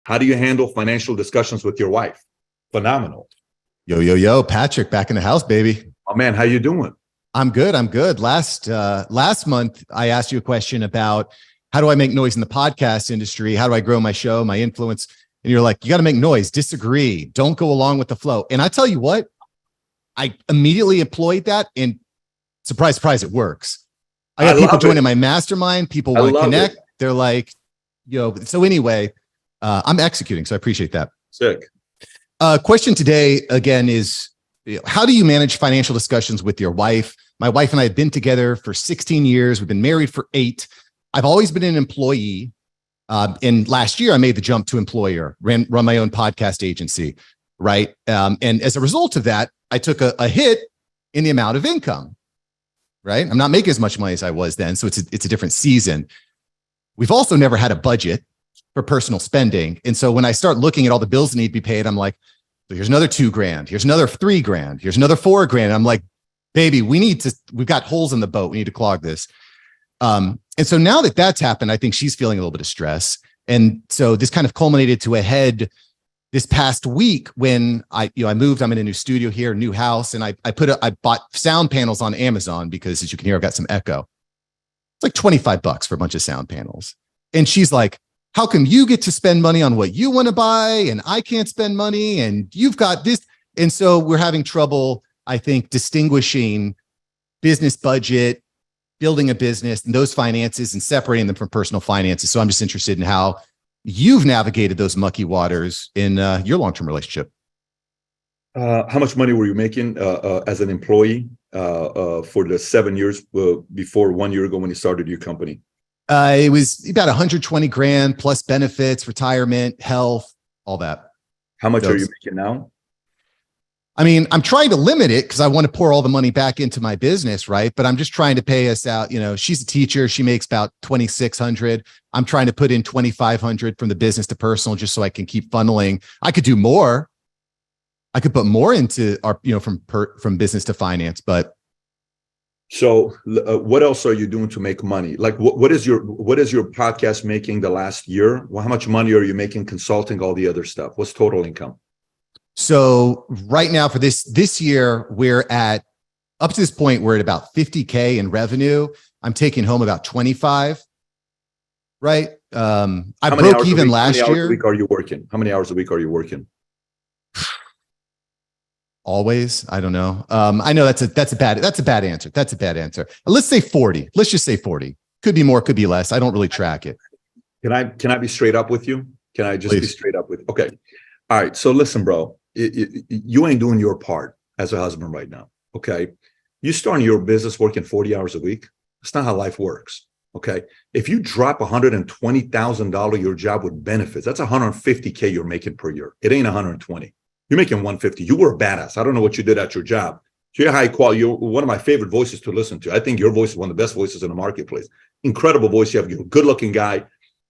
How do you handle financial discussions with your wife? Phenomenal. Yo, Patrick, back in the house, baby. Oh man, how you doing? I'm good. Last month, I asked you a question about how do I make noise in the podcast industry? How do I grow my show, my influence? And you're like, you got to make noise, disagree, don't go along with the flow. And I tell you what, I immediately employed that, and surprise, surprise, it works. I got people joining my mastermind. People want to connect. They're like, so anyway, I'm executing. So I appreciate that. Sick. Question today, again, is how do you manage financial discussions with your wife? My wife and I have been together for 16 years. We've been married for 8. I've always been an employee. And last year I made the jump to employer, run my own podcast agency, right? And as a result of that, I took a hit in the amount of income, right? I'm not making as much money as I was then. So it's a different season. We've also never had a budget for personal spending. And so when I start looking at all the bills that need to be paid, I'm like, so here's another $2,000. Here's another $3,000. Here's another $4,000. I'm like, baby, we've got holes in the boat. We need to clog this. And so now that that's happened, I think she's feeling a little bit of stress. And so this kind of culminated to a head this past week when I moved. I'm in a new studio here, new house. And I bought sound panels on Amazon because, as you can hear, I've got some echo. It's like $25 for a bunch of sound panels. And she's like, how come you get to spend money on what you want to buy and I can't spend money and you've got this? And so we're having trouble, I think, distinguishing business budget, building a business, and those finances, and separating them from personal finances. So I'm just interested in how you've navigated those mucky waters in your long-term relationship. How much money were you making as an employee for the 7 years before 1 year ago when you started your company? It was about $120,000 plus benefits, retirement, health, all that. How much are you making now? I mean, I'm trying to limit it because I want to pour all the money back into my business, right? But I'm just trying to pay us out. She's a teacher. She makes about $2,600. I'm trying to put in $2,500 from the business to personal just so I can keep funneling. I could do more. I could put more into our, from business to finance, but. So what else are you doing to make money? Like what is your podcast making the last year? Well, how much money are you making consulting, all the other stuff? What's total income? So right now for this year, up to this point, we're at about 50K in revenue. I'm taking home about 25, right? I broke even last year. How many hours a week are you working? How many hours a week are you working? Always. I don't know. I know that's a bad answer. That's a bad answer. Let's say 40. Let's just say 40. Could be more, could be less. I don't really track it. Can I be straight up with you? Can I just be straight up with you? Okay. All right. So listen, bro, you ain't doing your part as a husband right now. Okay. You starting your business working 40 hours a week. That's not how life works. Okay. If you drop $120,000 your job with benefits, that's $150K you're making per year. It ain't 120. You're making 150. You were a badass. I don't know what you did at your job. So you're high quality. You're one of my favorite voices to listen to. I think your voice is one of the best voices in the marketplace. Incredible voice. You have a good looking guy.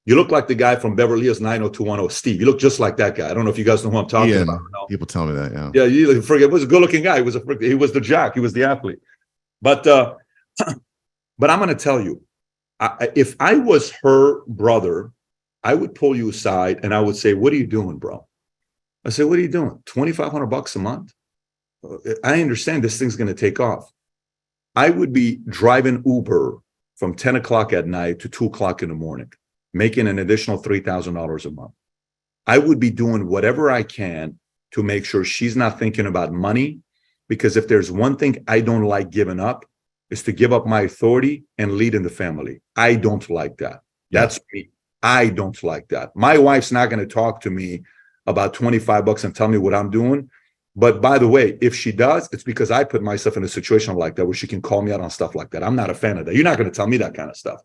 You look like the guy from Beverly Hills 90210, Steve. You look just like that guy. I don't know if you guys know who I'm talking about. No? People tell me that. Yeah. You forget. He was a good looking guy. He was the jock. He was the athlete. But I'm going to tell you, if I was her brother, I would pull you aside and I would say, what are you doing, bro? I said, what are you doing? $2,500 a month? I understand this thing's going to take off. I would be driving Uber from 10 o'clock at night to 2 o'clock in the morning, making an additional $3,000 a month. I would be doing whatever I can to make sure she's not thinking about money, because if there's one thing I don't like giving up, is to give up my authority and lead in the family. I don't like that. That's me. I don't like that. My wife's not going to talk to me about $25 and tell me what I'm doing. But by the way, if she does, it's because I put myself in a situation like that where she can call me out on stuff like that. I'm not a fan of that. You're not going to tell me that kind of stuff.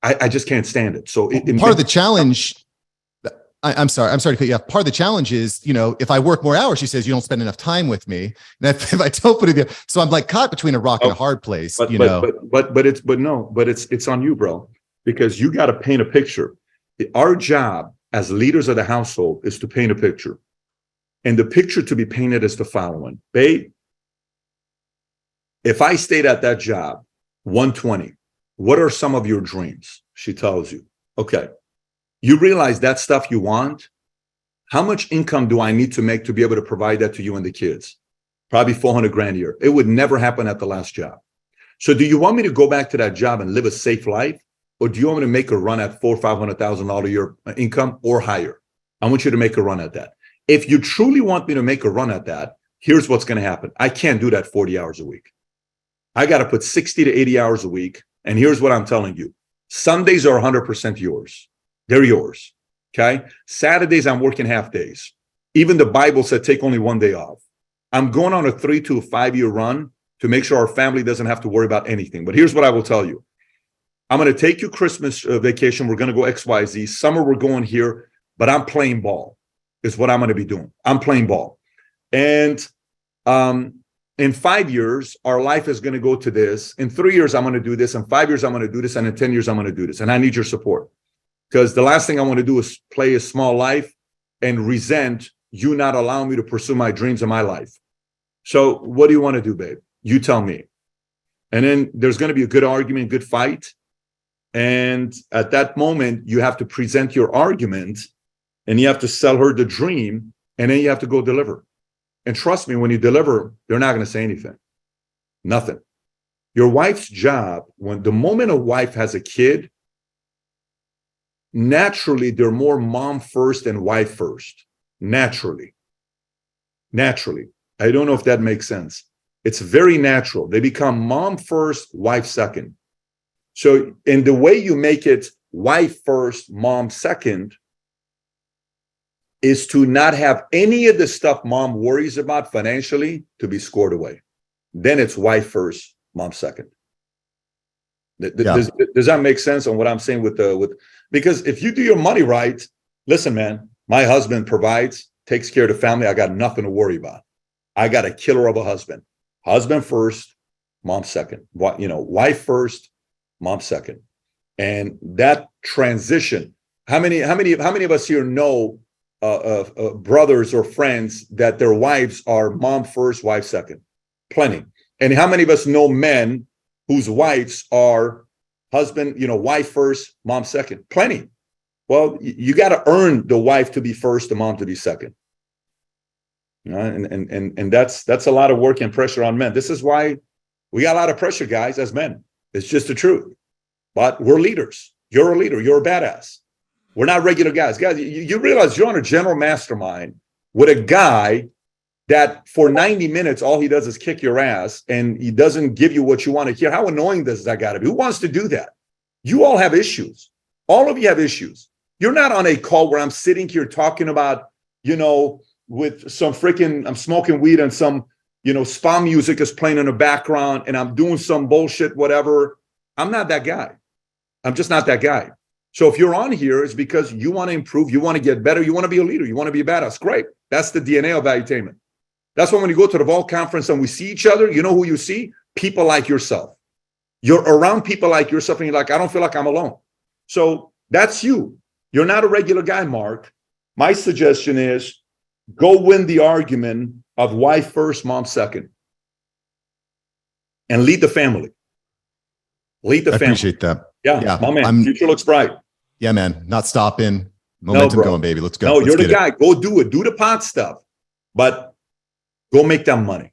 I just can't stand it. So part of the challenge, I'm sorry to cut you off. Part of the challenge is, if I work more hours, she says, you don't spend enough time with me. And if I don't put it there, so I'm like caught between a rock and a hard place, But it's on you, bro, because you got to paint a picture. Our job as leaders of the household is to paint a picture. And the picture to be painted is the following. Babe, if I stayed at that job, 120, what are some of your dreams? She tells you, okay, you realize that stuff you want How much income do I need to make to be able to provide that to you and the kids? Probably 400 grand a year. It would never happen at the last job. So do you want me to go back to that job and live a safe life? Or do you want me to make a run at $400,000 or $500,000 a year income or higher? I want you to make a run at that. If you truly want me to make a run at that, here's what's going to happen. I can't do that 40 hours a week. I got to put 60 to 80 hours a week. And here's what I'm telling you. Sundays are 100% yours. They're yours. Okay. Saturdays, I'm working half days. Even the Bible said take only one day off. I'm going on a 3 to 5 year run to make sure our family doesn't have to worry about anything. But here's what I will tell you. I'm going to take you Christmas vacation. We're going to go XYZ. Summer, we're going here, but I'm playing ball is what I'm going to be doing. I'm playing ball. And in 5 years, our life is going to go to this. In 3 years, I'm going to do this. In 5 years, I'm going to do this. And in 10 years, I'm going to do this. And I need your support. Because the last thing I want to do is play a small life and resent you not allowing me to pursue my dreams in my life. So what do you want to do, babe? You tell me. And then there's going to be a good argument, good fight. And at that moment, you have to present your argument and you have to sell her the dream. And then you have to go deliver. And trust me, when you deliver, they're not going to say anything. Nothing. Your wife's job, when the moment a wife has a kid, naturally, they're more mom first and wife first. Naturally. I don't know if that makes sense. It's very natural. They become mom first, wife second. So in the way you make it wife first, mom second, is to not have any of the stuff mom worries about financially to be scored away. Then it's wife first, mom second. Does that make sense on what I'm saying with because if you do your money right, listen, man, my husband provides, takes care of the family. I got nothing to worry about. I got a killer of a husband. Husband first, mom second. Wife first, mom second. And that transition, how many of us here know brothers or friends that their wives are mom first, wife second? Plenty. And how many of us know men whose wives are husband, wife first, mom second? Plenty. Well, you got to earn the wife to be first, the mom to be second. And that's a lot of work and pressure on men. This is why we got a lot of pressure, guys, as men. It's just the truth. But we're leaders. You're a leader. You're a badass. We're not regular guys. Guys, you realize you're on a general mastermind with a guy that for 90 minutes, all he does is kick your ass and he doesn't give you what you want to hear. How annoying does that got to be? Who wants to do that? You all have issues. All of you have issues. You're not on a call where I'm sitting here talking about, with some freaking, I'm smoking weed and some, spa music is playing in the background and I'm doing some bullshit, whatever. I'm not that guy. I'm just not that guy. So if you're on here, it's because you want to improve, you want to get better, you want to be a leader, you want to be a badass. Great. That's the DNA of Valuetainment. That's why when you go to the Vault conference and we see each other, you know who you see? People like yourself. You're around people like yourself and you're like, I don't feel like I'm alone. So that's you. You're not a regular guy, Mark. My suggestion is go win the argument of wife first, mom second. And lead the family. Lead the family. I appreciate that. Yeah, my man. Future looks bright. Yeah, man. Not stopping. Momentum going, baby. Let's go. No, you're the guy. Go do it. Do the pot stuff. But go make that money.